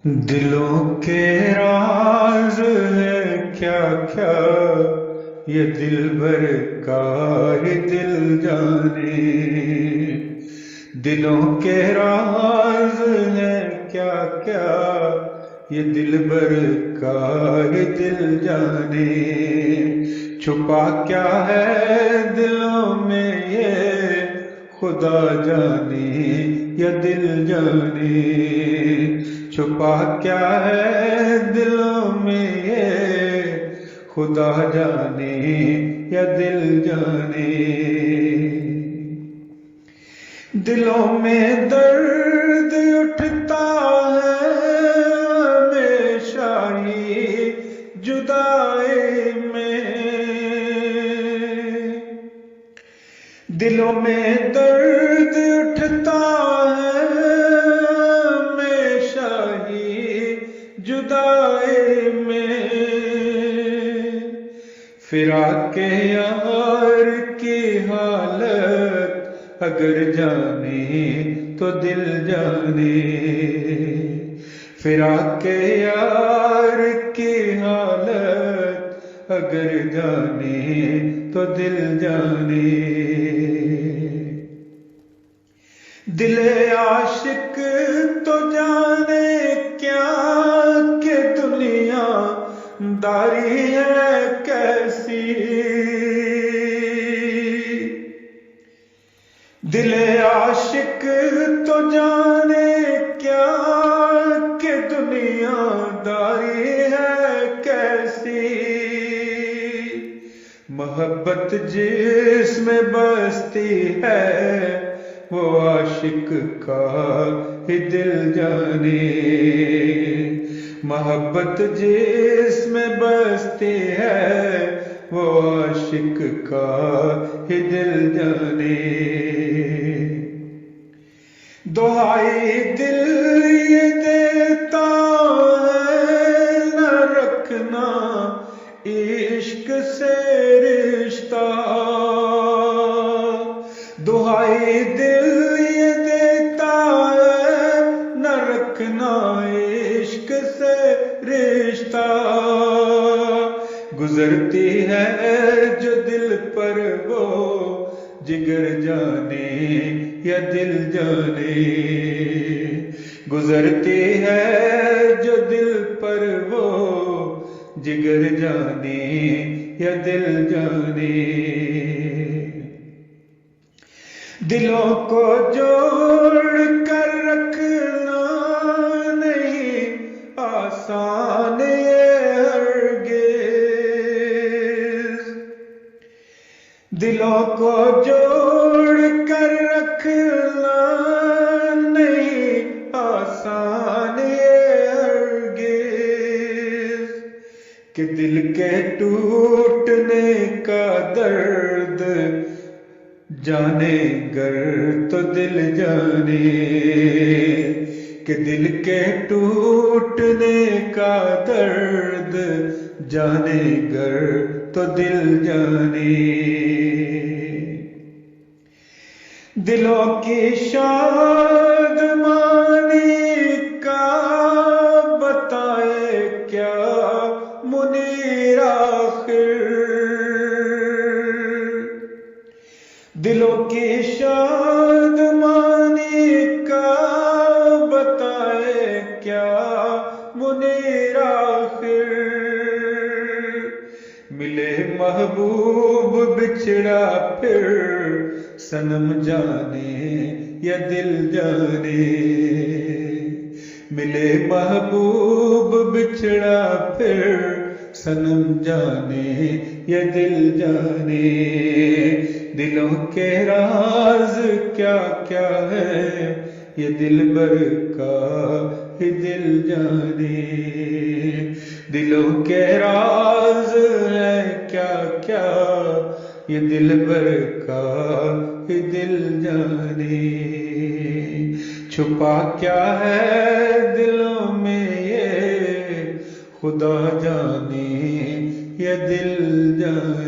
دلوں کے راز ہے کیا کیا یہ دلبر کا ہی دل جانے۔ دلوں کے راز ہے کیا کیا یہ دلبر کا ہی دل جانے۔ چھپا کیا ہے دلوں میں یہ خدا جانے یا دل جانے۔ چھپا کیا ہے دلوں میں یہ خدا جانے یا دل جانے۔ دلوں میں درد اٹھتا ہے ہمیشہ ہی جدائی میں۔ دلوں میں درد اٹھتا ہے ہمیشہ ہی جدائی میں۔ فراق یار کی حالت اگر جانے تو دل جانے۔ فراق یار کی حالت اگر جانے تو دل جانے۔ دل عاشق تو جانے کیا کہ دنیا داری ہے کیسی۔ دل عاشق تو جانے کیا کہ دنیا داری ہے کیسی۔ محبت جس میں بستی ہے وہ عاشق کا ہی دل جانے۔ محبت جس میں بستی ہے وہ عاشق کا ہی دل جانے۔ دعائی دل یہ دیتا ہے نہ رکھنا عشق سے رشتہ۔ دعائی دل یہ دیتا ہے نہ رکھنا عشق سے رشتہ۔ گزرتی ہے جو دل پر وہ جگر جانے یا دل جانے۔ گزرتی ہے جو دل پر وہ جگر جانے یا دل جانے۔ دلوں کو جوڑ کر رکھنا نہیں آسان ہرگز۔ دلوں کو جوڑ کر رکھنا نہیں آسان ہرگز۔ کہ دل کے ٹوٹنے کا درد جانے گر تو دل جانے۔ کہ دل کے ٹوٹنے کا درد جانے گر تو دل جانے۔ دلوں کی شادمانی کا بتائے کیا منیر آخر۔ دلوں کی شادمانی کا بتائے کیا منیر آخر۔ ملے محبوب بچھڑا پھر صنم جانے یا دل جانے۔ ملے محبوب بچھڑا پھر صنم جانے یا دل جانے۔ دلوں کے راز کیا کیا ہے یہ دلبر کا ہی دل جانے۔ دلوں کے راز ہے کیا کیا یہ دلبر کا ہی دل جانے۔ چھپا کیا ہے دلوں میں یہ خدا جانے یا دل جانے۔